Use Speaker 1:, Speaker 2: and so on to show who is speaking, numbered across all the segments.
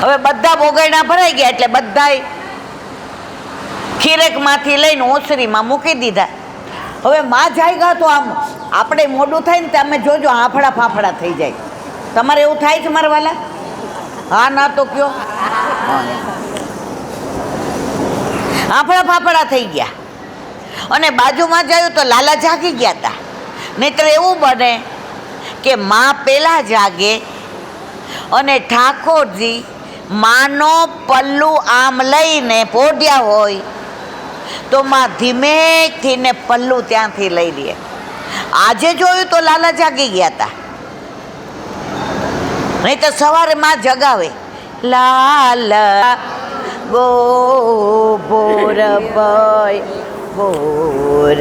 Speaker 1: હવે બધા બોગયણા ભરાઈ ગયા એટલે બધાય ખીરેકમાંથી લઈને ઓસરીમાં મૂકી દીધા. હવે માં જાગ્યા તો આમ આપણે મોડું થાય ને તમે જોજો હાફડા ફાફડા થઈ જાય. તમારે એવું થાય છે મારા વાલા? હા ના તો કયો. હાફડા ફાફડા થઈ ગયા અને બાજુમાં જોયું તો લાલા જાગી ગયા હતા. નહીતર એવું બને કે માં પેલા જાગે અને ઠાકોરજી માનો પલ્લું આમ લઈને પોઢ્યા હોય તો માં ધીમેકથી ને પલ્લું ત્યાંથી લઈ લે. આજે જોયું તો લાલા જાગી ગયા હતા. નહીં તો સવારે માં જગાવે, લાલા ગો બોર ભાઈ બોર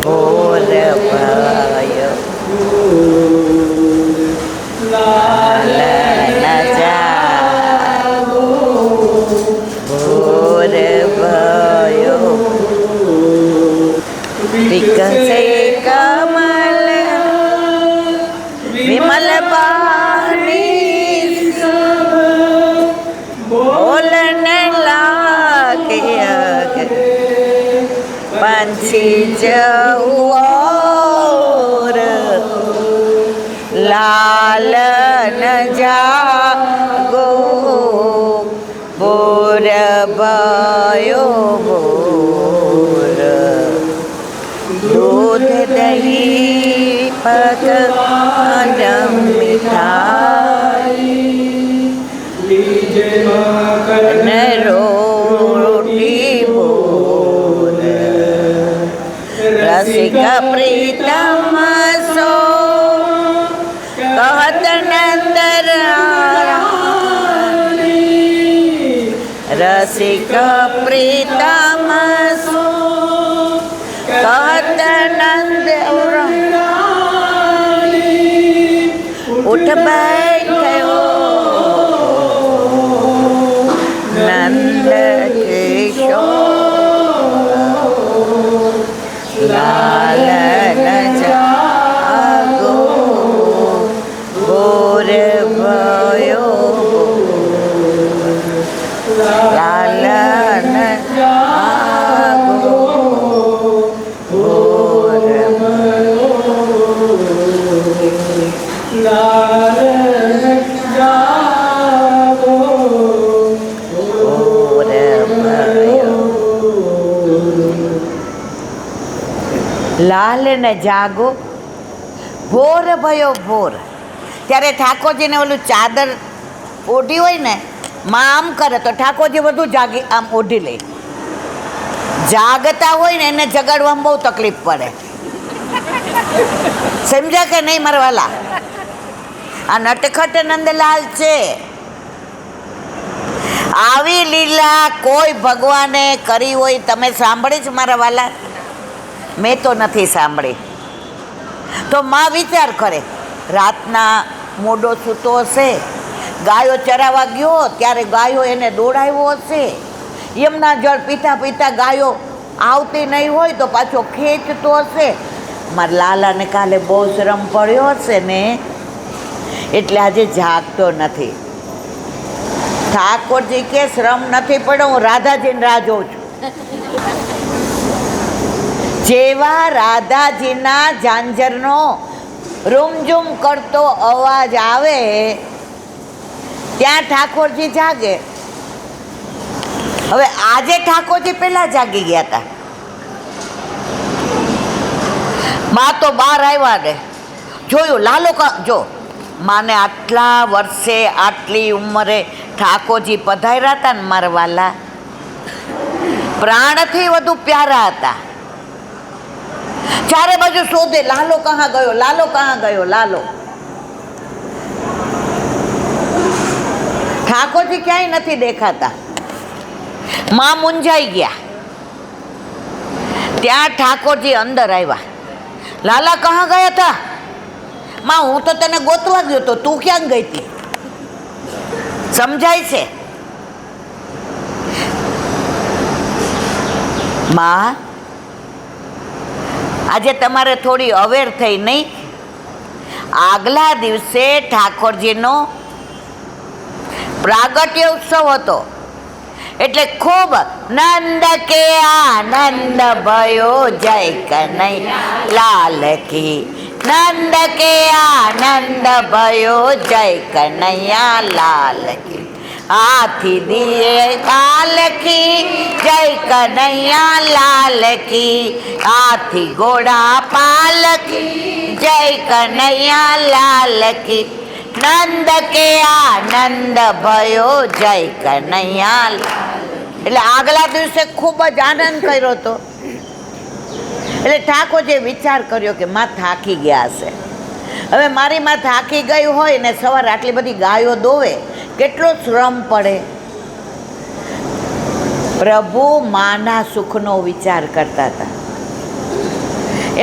Speaker 1: બોર ભાઈ લાલા જાગો બોર ભાઈ વિકસે કમલ વિમલ પાણી બોલને લાગે પંછી જવું લાલ ન જાગો બોર ભયો બોર दूध दही पकवान मिठाई रोटी बोल रसिक प्रीतम सो कहत नंदर रसिक प्रीतम सो कहत नंद उठ बैठो नंद किशोर लाल न जागो बोर भयो लाल न जागो લાલ ને જાગો ભોર ભયો ભોર. ત્યારે ઠાકોરજીને ઓલું ચાદર ઓઢી હોય ને માં આમ કરે તો ઠાકોરજી બધું જાગી આમ ઓઢી લે. જાગતા હોય ને એને જગાડવામાં બહુ તકલીફ પડે. સમજ્યા કે નહીં મારા વાલા? આ નટખટ નંદલાલ છે. આવી લીલા કોઈ ભગવાને કરી હોય તમે સાંભળી છે મારા વાલા? મેં તો નથી સાંભળી. તો માં વિચાર કરે, રાતના મોડો સૂતો હશે, ગાયો ચરાવવા ગયો ત્યારે ગાયો એને દોડાવ્યો હશે, યમના જળ પીતા પીતા ગાયો આવતી નહીં હોય તો પાછો ખેંચતો હશે. મારા લાલાને કાલે બહુ શ્રમ પડ્યો હશે ને એટલે આજે જાગતો નથી. ઠાકોરજી કે શ્રમ નથી પડ્યો, હું રાધાજીને રાહ જોઉં છું. જેવા રાધાજીના ઝાંઝરનો રૂમઝૂમ કરતો અવાજ આવે ત્યાં ઠાકોરજી જાગે. હવે આજે ઠાકોરજી પહેલા જાગી ગયા હતા. માં તો બહાર આવ્યા ને જોયું લાલો જો માને આટલા વર્ષે આટલી ઉંમરે ઠાકોરજી પધાર્યા હતા ને મારા વાલા, પ્રાણથી વધુ પ્યારા હતા. ચારે બાજુ શોધે, લાલો કહા ગયો, લાલો કહા ગયો, લાલો. ઠાકોરજી ક્યાંય નથી દેખાતા. માં મૂંઝાઈ ગયા. ત્યાં ઠાકોરજી અંદર આવ્યા. લાલા કહા ગયા હતા? માં હું તો તને ગોતવા ગયો તો, તું ક્યાં ગઈ હતી? સમજાય છે? માં આજે તમારે થોડી અવેર થઈ નહીં? આગલા દિવસે ઠાકોરજીનો પ્રાગટ્ય ઉત્સવ હતો. એટલે ખૂબ નંદ કે આનંદ ભયો જય કનૈયા લાલ કી, નંદ કે આનંદ ભયો જય કનૈયા લાલ કી. હાથી દિયે પાલકી જય કનૈયા લાલ કી, હાથી ઘોડા પાલકી જય કનૈયા લાલ કી. નંદ કે આનંદ ભયો જય કનૈયા. એટલે આગલા દિવસે ખૂબ જ આનંદ કર્યો હતો. એટલે ઠાકોરજીએ વિચાર કર્યો કે માં થાકી ગયા હશે. હવે મારી માં થાકી ગઈ હોય ને સવારે આટલી બધી ગાયો દોવે, કેટલો શ્રમ પડે. પ્રભુ માના સુખનો વિચાર કરતા હતા.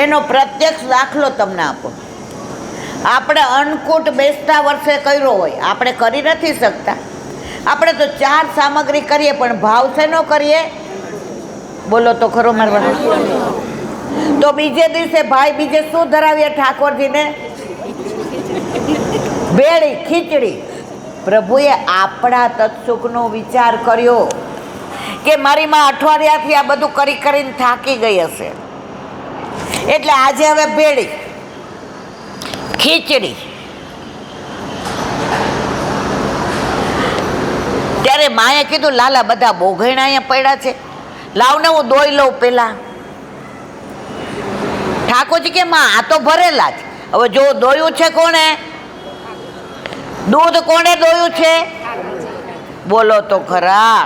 Speaker 1: એનો પ્રત્યક્ષ દાખલો તમને આપો. આપણે અન્નકૂટ બેસતા વર્ષે કર્યો હોય, આપણે કરી નથી શકતા. આપણે તો 4 સામગ્રી કરીએ, પણ ભાવ શેનો કરીએ? બોલો તો ખરો મારવા. તો બીજે દિવસે ભાઈ બીજે શું ધરાવીએ ઠાકોરજીને? ભેળી ખીચડી. પ્રભુએ આપણા તત્સુખનો વિચાર કર્યો કે મારી માં અઠવાડિયાથી આ બધું કરી કરીને થાકી ગઈ હશે, એટલે આજે હવે ભેળી ખીચડી. ત્યારે માએ કીધું લાલા બધા બોઘણા અહીંયા પડ્યા છે, લાવને હું દોઈ લઉં પેલા. ઠાકોરજી કે માં આ તો ભરેલા જ. હવે જો દોયું છે કોણે? દૂધ કોણે દોયું છે? બોલો તો ખરા.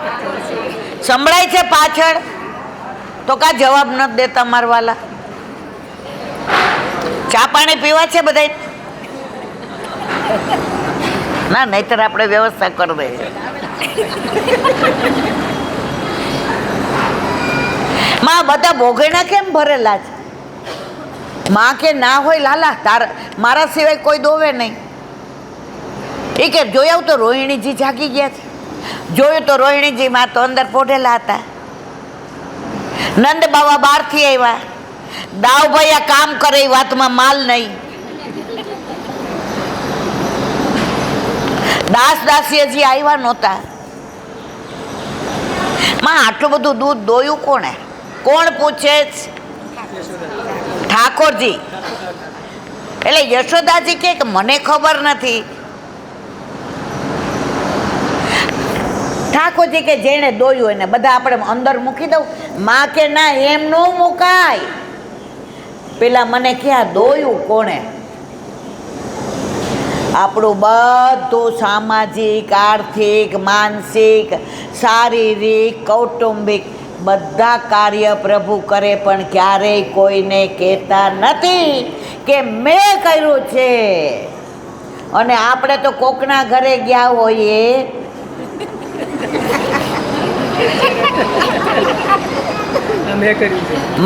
Speaker 1: સંભળાય છે પાછળ? તો કા જવાબ નથી દેતા મારવાલા? ચા પાણી પીવા છે બધાય? ના, નહીતર આપણે વ્યવસ્થા કરી દઈએ. માં બધા બોઘેણા કેમ ભરેલા છે? માં કે ના હોય લાલા, મારા સિવાય કોઈ દોવે નહીં. એ કે જોયા તો રોહિણીજી જાગી ગયા છે. જોયું તો રોહિણીજી માં તો અંદર પોઢેલા હતા. નંદ બાવા બહારથી આવ્યા. દાવ ભાઈ કામ કરે એ વાતમાં માલ નહીં. દાસ દાસી હજી આવ્યા નહોતા. માં આટલું બધું દૂધ દોયું કોણે? કોણ પૂછે? ઠાકોરજી. એટલે યશોદાજી કે મને ખબર નથી. ઠાકોરજી કે જેણે દોયું એને બધા આપણે અંદર મૂકી દઉં? માં કે ના, એમ ન મુકાય. પેલા મને ક્યાં દોયું કોણે? આપણું બધું સામાજિક, આર્થિક, માનસિક, શારીરિક, કૌટુંબિક બધા કાર્ય પ્રભુ કરે, પણ ક્યારેય કોઈને કહેતા નથી કે મેં કર્યું છે. અને આપણે તો કોકના ઘરે ગયા હોઈએ,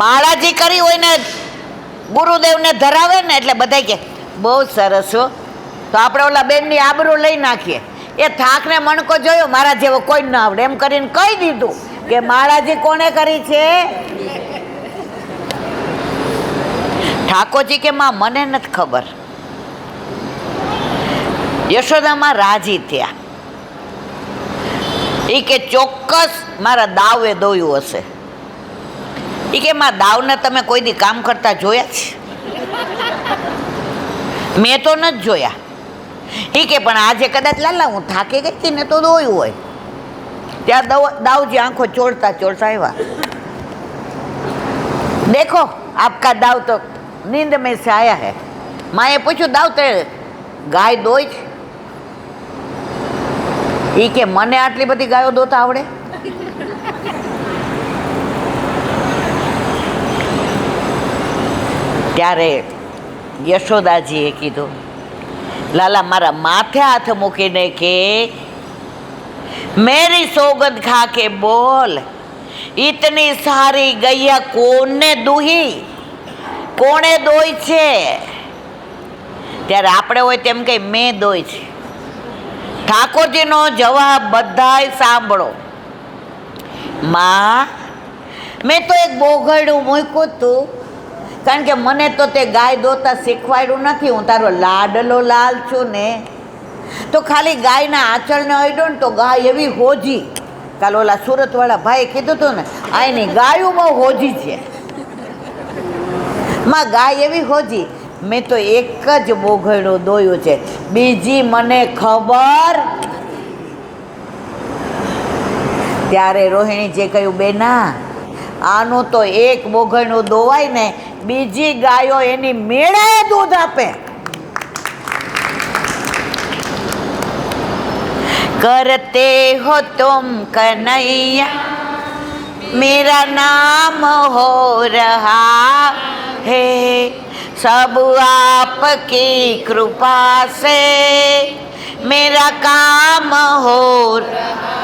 Speaker 1: માળાજી કરી હોય ને ગુરુદેવને ધરાવે ને, એટલે બધા કે બહુ સરસ હો. તો આપણે ઓલા બેનની આબરૂ લઈ નાખીએ. એ થાકને મણકો જોયો, મારા જેવો કોઈ ન આવડે એમ કરીને કહી દીધું કે માળાજી કોને કરી છે? ઠાકોરજી કે માં મને નથી ખબર. યશોદામાં રાજી થયા. એ કે ચોક્કસ મારા દાવે દોયું હશે. એ કે માં દાવને તમે કોઈ દી કામ કરતા જોયા છે? મેં તો નથી જોયા. એ કે પણ આજે કદાચ લાલા હું થાકી ગઈ હતી ને તો દોયું હોય. ત્યાં દાવજી આંખો ચોળતા ચોળતા આવ્યા. દેખો આપકા દાવ તો નીંદ में से आया है. માએ પૂછ્યું દાવ તે ગાય દોય છે? એ કે મને આટલી બધી ગાયો દોતા આવડે? ત્યારે યશોદાજીએ કીધું લાલા મારા માથે હાથ મૂકીને કે મેરી સોગંદ ખા કે બોલ, ઇતની સારી ગૈયા કોને દુહી? કોણે દોઈ છે? ત્યારે આપણે હોય તેમ કઈ મેં દોઈ છે. ઠાકોરજીનો જવાબ બધાય સાંભળો. માં મેં તો એક બોઘડું મૂક્યું હતું કારણ કે મને તો તે ગાય દોતા શીખવાડ્યું નથી. હું તારો લાડલો લાલ છું ને. તો ખાલી ગાયના આંચળને અડ્યો ને તો ગાય એવી હોજી. કાલ ઓલા સુરતવાળા ભાઈએ કીધું હતું ને, આની ગાયું બહુ હોજી છે. માં ગાય એવી હોજી. મેં તો એક જ બોઘડું દોયું છે, બીજી મને ખબર. ત્યારે રોહિણી જે કહ્યું, બેના આનું તો એક બોઘડું દોવાય ને, બીજી ગાયો એની મેળે દૂધ આપે. કરતે હો તુમ કનૈયા मेरा नाम हो रहा है, सब आपकी कृपा से मेरा काम हो रहा है.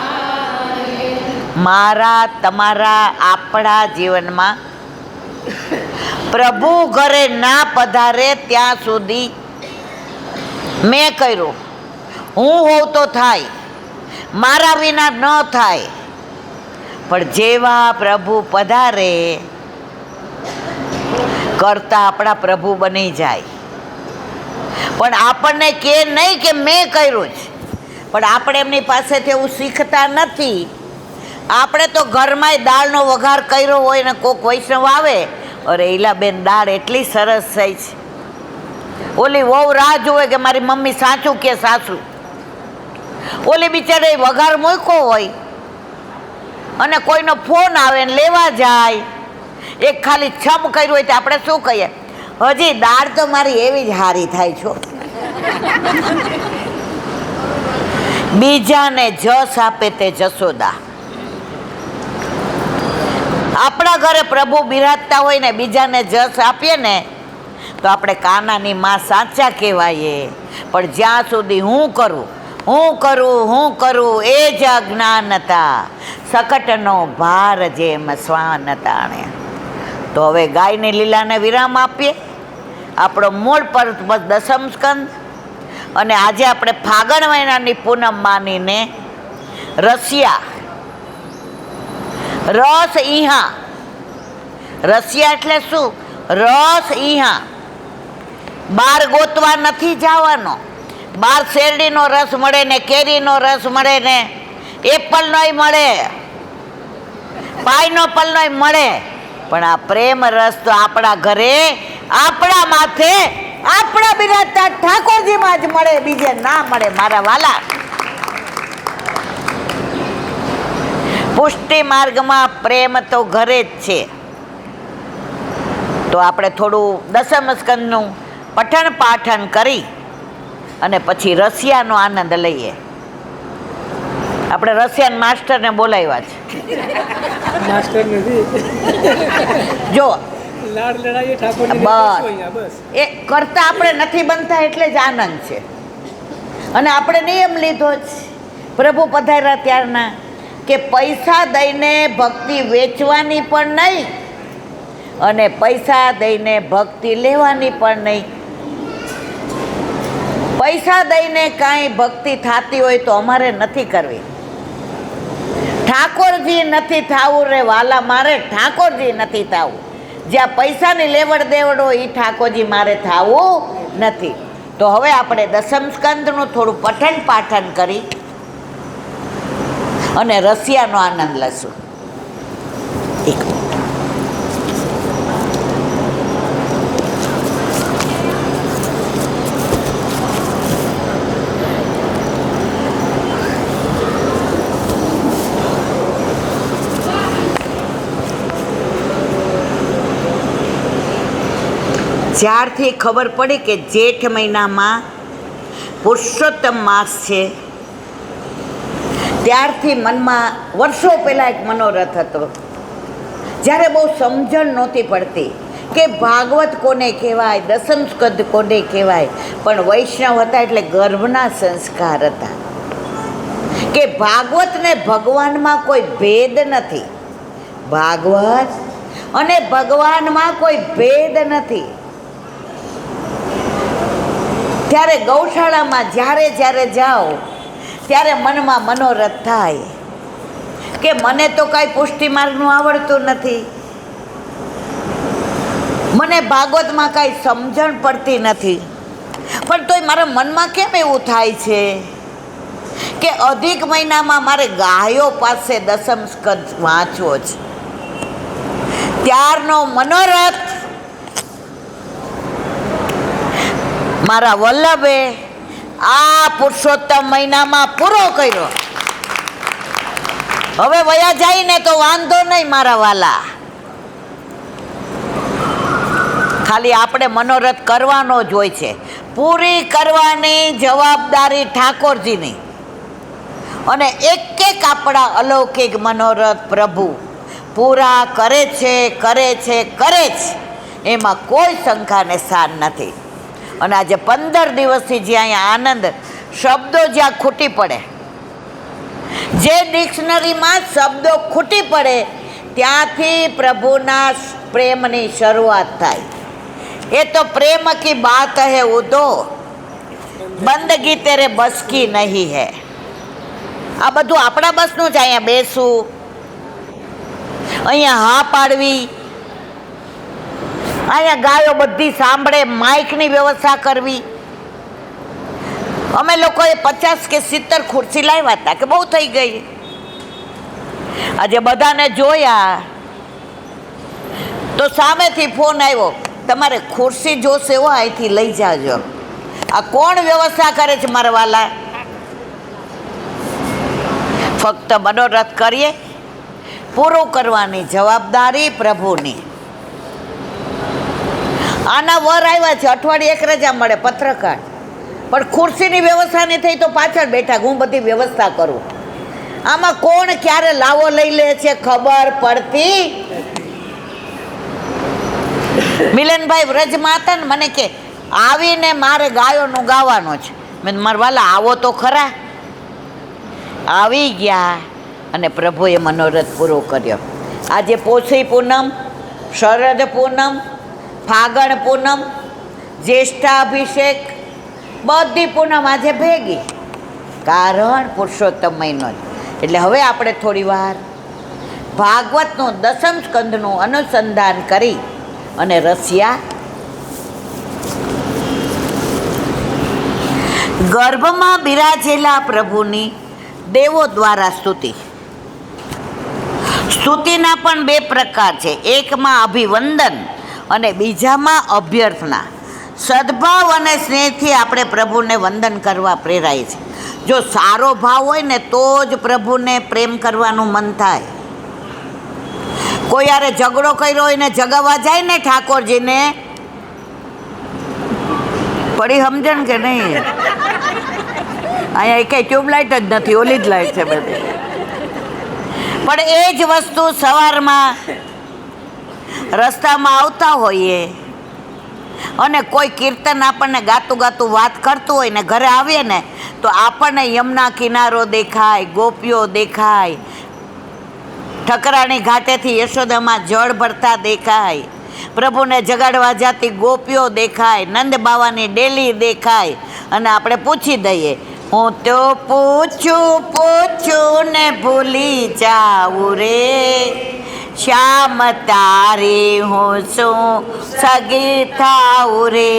Speaker 1: મારા તમારા આપણા જીવનમાં પ્રભુ ઘરે ના પધારે ત્યાં સુધી મેં કર્યું. હું હોઉં તો થાય, મારા વિના ન થાય. પણ જેવા પ્રભુ પધારે કરતા આપણા પ્રભુ બની જાય. પણ આપણને કે નહીં કે મેં કર્યું છે, પણ આપણે એમની પાસેથી એવું શીખતા નથી. આપણે તો ઘરમાંય દાળનો વઘાર કર્યો હોય ને કોક વૈષ્ણવ આવે, અરે ઈલાબેન દાળ એટલી સરસ થઈ છે. ઓલી વહુ રાહ જોવે કે મારી મમ્મી સાચું કે સાસુ. ઓલી બિચારી વઘાર મૂક્યો હોય અને કોઈનો ફોન આવે ને લેવા જાય, એક ખાલી છમ કર્યું હોય તો આપણે શું કહીએ, હજી દાળ તો મારી એવી જ હારી થાય છો. બીજાને જસ આપે તે જશોદા. આપણા ઘરે પ્રભુ બિરાજતા હોય ને બીજાને જસ આપીએ ને તો આપણે કાનાની માં સાચા કહેવાય. પણ જ્યાં સુધી હું કરું એ જ અજ્ઞાનતા, સકટનો ભાર જેમ શ્વાન તાણે. તો હવે ગાયની લીલાને વિરામ આપીએ. આપણો મૂળ પર દસમ સ્કંદ, અને આજે આપણે ફાગણ મહિનાની પૂનમ માનીને રસિયા રસ ઈહા. રસિયા એટલે શું? રસ ઈહા. બાર ગોતવા નથી જવાનો. બાર શેરડીનો રસ મળે ને, કેરીનો રસ મળે ને, એપલનોય મળે, પાઇનએપલનોય મળે. પણ આ પ્રેમ રસ તો આપણા ઘરે, આપણા માથે, આપણા બિરાજતા ઠાકોરજીમાં જ મળે, બીજે ના મળે મારા વાલા. પુષ્ટિ માર્ગમાં પ્રેમ તો ઘરે જ છે. તો આપણે થોડું દસમ સ્કંદનું પઠન પાઠન કરી અને પછી રસિયાનો આનંદ લઈએ. આપણે રશિયન માસ્ટરને બોલાવ્યા છે.
Speaker 2: માસ્ટર નથી,
Speaker 1: જો
Speaker 2: લાડ લડાઈએ ઠાકોરજી
Speaker 1: બસ એ કરતા આપણે નથી બનતા એટલે જ આનંદ છે. અને આપણે નિયમ લીધો જ પ્રભુ પધાર્યા ત્યારના કે પૈસા દઈને ભક્તિ વેચવાની પણ નહીં અને પૈસા દઈને ભક્તિ લેવાની પણ નહીં. પૈસા દઈને કાંઈ ભક્તિ થતી હોય તો અમારે નથી કરવી. ઠાકોરજી નથી થવું રે વાલા મારે, ઠાકોરજી નથી થવું. જ્યાં પૈસાની લેવડ દેવડ હોય એ ઠાકોરજી મારે થવું નથી. તો હવે આપણે દસમ સ્કંદનું થોડું પઠન પાઠન કરી અને રસિયાનો આનંદ લઈશું. એક જ્યારથી ખબર પડી કે જેઠ મહિનામાં પુરુષોત્તમ માસ છે, ત્યારથી મનમાં વર્ષો પહેલાં એક મનોરથ હતો. જ્યારે બહુ સમજણ નહોતી પડતી કે ભાગવત કોને કહેવાય, દસમ સ્કંદ કોને કહેવાય, પણ વૈષ્ણવ હતા એટલે ગર્ભના સંસ્કાર હતા કે ભાગવત ને ભગવાનમાં કોઈ ભેદ નથી. ભાગવત અને ભગવાનમાં કોઈ ભેદ નથી. ત્યારે ગૌશાળામાં જ્યારે જાઓ ત્યારે મનમાં મનોરથ થાય કે મને તો કાંઈ પુષ્ટિ માર્ગનું આવડતું નથી, મને ભાગવતમાં કાંઈ સમજણ પડતી નથી, પણ તોય મારા મનમાં કેમ એવું થાય છે કે અધિક મહિનામાં મારે ગાયો પાસે દસમ સ્કંદ વાંચવો છે. ત્યારનો મનોરથ મારા વલ્લભે આ પુરુષોત્તમ મહિનામાં પૂરો કર્યો. હવે વયા જાય ને તો વાંધો નહીં મારા વાલા, ખાલી આપણે મનોરથ કરવાનો જ હોય છે. પૂરી કરવાની જવાબદારી ઠાકોરજીની, અને એક એક આપણા અલૌકિક મનોરથ પ્રભુ પૂરા કરે છે, કરે છે, કરે છે, એમાં કોઈ શંકાને સ્થાન નથી. અને આજે 15 દિવસથી જે અહીંયા આનંદ શબ્દો જ્યાં ખૂટી પડે, જે ડિક્શનરીમાં શબ્દો ખૂટી પડે ત્યાંથી પ્રભુના પ્રેમની શરૂઆત થાય. એ તો પ્રેમ કી બાત હે ઉદો, બંદગી તેરે બસ કી નહીં હે. આ બધું આપણા બસનું છે. અહીંયા બેસવું, અહીંયા હા પાડવી, અહીંયા ગાયો બધી સાંભળે, માઇકની વ્યવસ્થા કરવી. અમે લોકોએ 50 કે 70 ખુરશી લાવ્યા હતા કે બહુ થઈ ગઈ. આજે બધાને જોયા તો સામેથી ફોન આવ્યો, તમારે ખુરશી જોશે હો, અહીંથી લઈ જાજો. આ કોણ વ્યવસ્થા કરે છે મારા વાલા? ફક્ત મનોરથ કરીએ, પૂરું કરવાની જવાબદારી પ્રભુની. આના વર આવ્યા છે, અઠવાડિયે એક રજા મળે પત્રકાર, પણ ખુરશીની વ્યવસ્થા નહીં થઈ તો પાછળ બેઠા હું બધી વ્યવસ્થા કરું. આમાં કોણ ક્યારે લાવો લઈ લે છે ખબર પડતી. મિલનભાઈ વ્રજમાં હતા ને, મને કે આવીને મારે ગાયોનું ગાવાનું છે. મેં મારા વાલા આવો તો ખરા. આવી ગયા અને પ્રભુએ મનોરથ પૂરો કર્યો. આજે પોષી પૂનમ, શરદ પૂનમ, ફાગણ પૂનમ, જ્યેષ્ઠાભિષેક, બધી પૂનમ આજે ભેગી. કારણ પુરુષોત્તમ મહિનો. એટલે હવે આપણે થોડી વાર ભાગવતનું દસમ સ્કંદનું અનુસંધાન કરી અને રસિયા ગર્ભમાં બિરાજેલા પ્રભુની દેવો દ્વારા સ્તુતિ. સ્તુતિના પણ 2 પ્રકાર છે. એકમાં અભિવંદન અને બીજામાં અભ્યર્થના. સદભાવ અને સ્નેહથી આપણે પ્રભુને વંદન કરવા પ્રેરાય છે. જો સારો ભાવ હોય ને તો જ પ્રભુને પ્રેમ કરવાનું મન થાય. કોઈ યારે ઝઘડો કર્યો હોય ને જગાવવા જાય ને ઠાકોરજીને, પડી સમજણ કે નહીં? અહીંયા કઈ ટ્યુબલાઇટ જ નથી, ઓલી જ લાઇટ છે બધી. પણ એ જ વસ્તુ સવારમાં રસ્તામાં આવતા હોઈએ અને કોઈ કીર્તન આપણને ગાતું ગાતું વાત કરતું હોય ને ઘરે આવીએ ને તો આપણને યમુના કિનારો દેખાય, ગોપીઓ દેખાય, ઠકરાણી ઘાટેથી યશોદામાં જળ ભરતા દેખાય, પ્રભુને જગાડવા જતી ગોપીઓ દેખાય, નંદ બાવાની ડેલી દેખાય, અને આપણે પૂછી દઈએ, હું તો પૂછું ને ભૂલી જાઉં રે, શ્યામ તારી હું શું સગી થાઉં રે.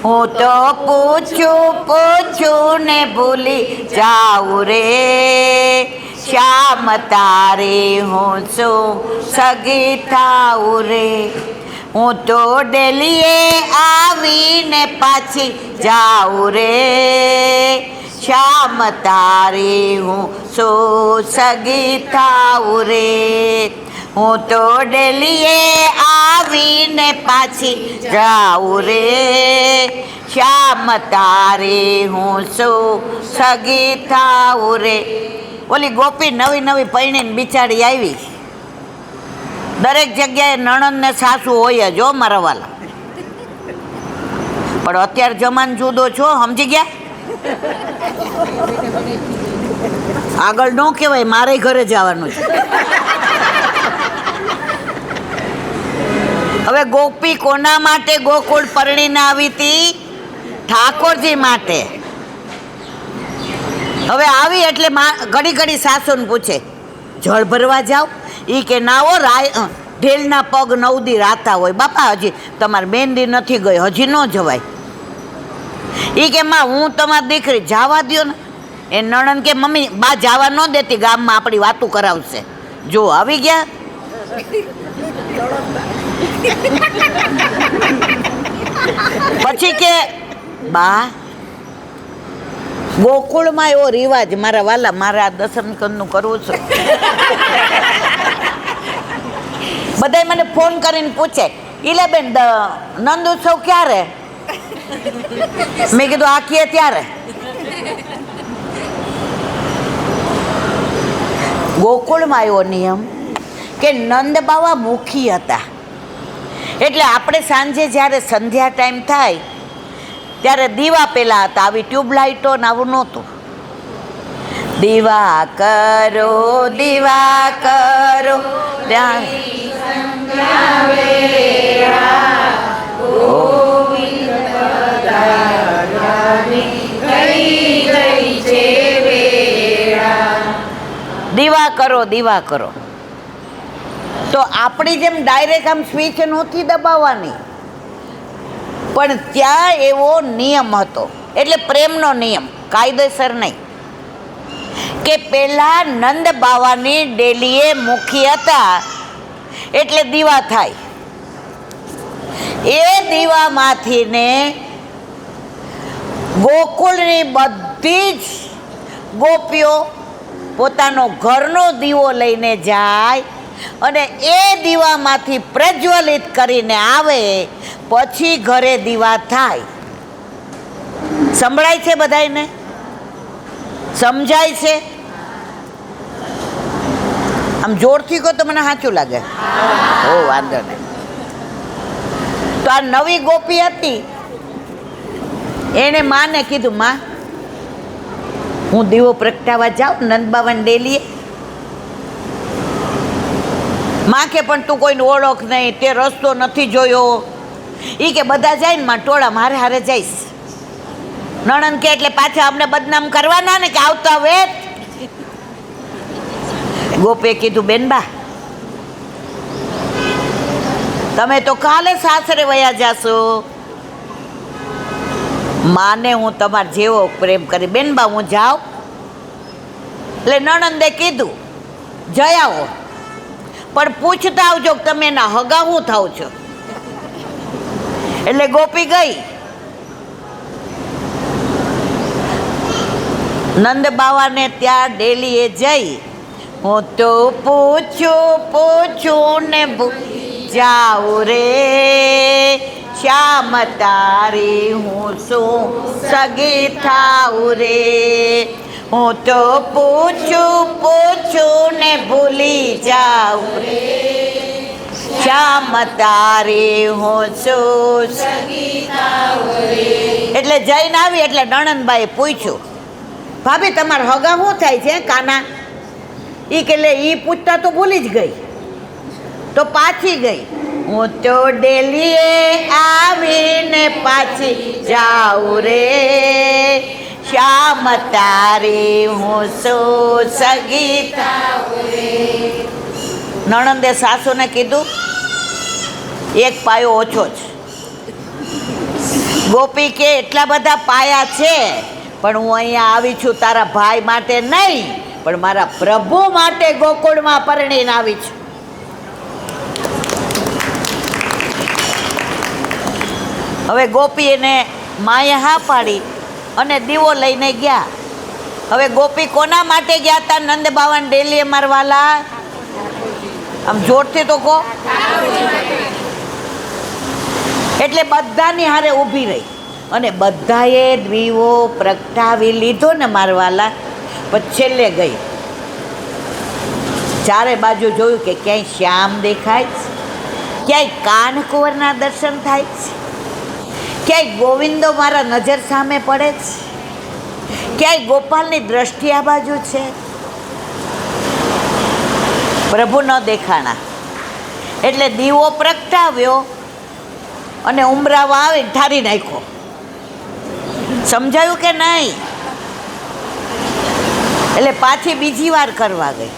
Speaker 1: હું તો પૂછું ને ભૂલી જાઉં રે, શ્યામ તારી હું શું સગી થાઉં રે. હું તો ડેલીએ આવીને પાછી જાઉં રે, શ્યામ તારી હું શું સગી થાઉં રે. હું તો ડેલીએ આવીને પાછી જાઉં રે, શ્યામ તારી હું શું સગી થાઉં રે. ઓલી ગોપી નવી નવી પૈણીને બિચારી આવી. દરેક જગ્યાએ નણંદ ને સાસુ હોય જ હો મારા વાલા. પણ અત્યારે જમાન જુદો છો, સમજી ગયા? આગળ ન કહેવાય, મારે ઘરે જવાનું છે. હવે ગોપી કોના માટે ગોકુળ પરણીને આવી હતી? ઠાકોરજી માટે. હવે આવી એટલે ઘડી ઘડી સાસુને પૂછે, જળ ભરવા જાવ? એ કે ના હો, ઢેલના પગ 9 દી રાતા હોય. બાપા હજી તમારી મહેંદી નથી ગઈ, હજી ન જવાય. એ કે માં હું તમારી દીકરી જવા દ્યો ને. એ નણંદ કે મમ્મી બા જવા ન દેતી, ગામમાં આપણી વાતું કરાવશે. જો આવી ગયા. પછી કે બા ગોકુળમાં એવો રિવાજ મારા વાલા, મારે આ દસમકંદનું કરવું છે. બધાય મને ફોન કરીને પૂછે ઈલાબેન નંદ ઉત્સવ ક્યારે? મેં કીધું આખીએ ત્યારે. ગોકુળમાં એવો નિયમ કે નંદ બાવા મુખી હતા. એટલે આપણે સાંજે જ્યારે સંધ્યા ટાઈમ થાય ત્યારે દીવા પેલા હતા, આવી ટ્યુબલાઇટો ને આવું નહોતું. દીવા કરો ત્યાં દીવા કરો. તો આપણી જેમ ડાયરેક્ટ આમ સ્વિચ નહોતી દબાવવાની, પણ ત્યાં એવો નિયમ હતો. એટલે પ્રેમનો નિયમ, કાયદેસર નહીં. કે પેલા નંદ બાવાની ડેલીએ મુખી હતા એટલે દીવા થાય. એ દીવામાંથી ને ગોકુળની બધી જ ગોપીઓ પોતાનો ઘરનો દીવો લઈને જાય અને એ દીવામાંથી પ્રજ્વલિત કરીને આવે, પછી ઘરે દીવા થાય. સંભળાય છે બધાયને? સમજાય છે? આમ જોરથી કહો તો મને સાચું લાગે. ઓ વાંધો નહીં. તો આ નવી ગોપી હતી, એણે માને કીધું માં હું દીવો પ્રગટાવવા જાઉં નંદબાવાની ડેલીએ. માં કે પણ તું કોઈને ઓળખ નહીં, તે રસ્તો નથી જોયો. એ કે બધા જાય ને માં ટોળા મારે હારે જઈશ. નણંદ કે એટલે પાછા અમને બદનામ કરવાના ને કે આવતા વેત. ગોપે કીધું બેનબા તમે તો કાલે સાસરે વયા જાશો. માને હું તમારે જેવો પ્રેમ કરી બેનબા હું જાઉં. એટલે નણંદે કીધું જઈ આવો, પણ પૂછતા આવજો કે તમે એના હગા હું થાવ છો. એટલે ગોપી ગઈ. નંદ બાવાને ત્યાં ડેલીએ જઈ હું તો પૂછું ને જાઉં રે, શ્યામ તારી હું શું સગી થાઉં રે. હું તો પૂછું ને ભૂલી જાઉં રે, શ્યામ તારી હું શું સગી થાઉં રે. એટલે જઈને આવી એટલે નણંદબાઈએ પૂછ્યું ભાભી તમારા હગા શું થાય છે કાના? એ કે લે એ પૂછતા તો ભૂલી જ ગઈ. તો પાછી ગઈ. હું તો ડેલીએ આવીને પાછી જાઉં રે, શ્યામ તારી હું શું સગી થાઉં રે. નણંદે સાસુને કીધું એક પાયો ઓછો છે. ગોપી કે એટલા બધા પાયા છે, પણ હું અહીંયા આવી છું તારા ભાઈ માટે નહીં, પણ મારા પ્રભુ માટે ગોકુળમાં પરણીને આવી છું. હવે ગોપી એને માએ હા પાડી અને દીવો લઈને ગયા. હવે ગોપી કોના માટે ગયા હતા નંદ બાવાની ડેલીએ મારવાલા? આમ જોરથી તો કહો. એટલે બધાની હારે ઊભી રહી અને બધાએ દીવો પ્રગટાવી લીધો ને મારવાલા. પછી છેલ્લે ગઈ, ચારે બાજુ જોયું કે ક્યાંય શ્યામ દેખાય છે, ક્યાંય કાનકુંવરના દર્શન થાય છે, ક્યાંય ગોવિંદો મારા નજર સામે પડે છે, ક્યાંય ગોપાલની દ્રષ્ટિ આ બાજુ છે. પ્રભુ ન દેખાણા. એટલે દીવો પ્રગટાવ્યો અને ઉમરાવા આવી ઠારી નાખ્યો. સમજાયું કે નહીં? એટલે પાછી બીજી વાર કરવા ગઈ.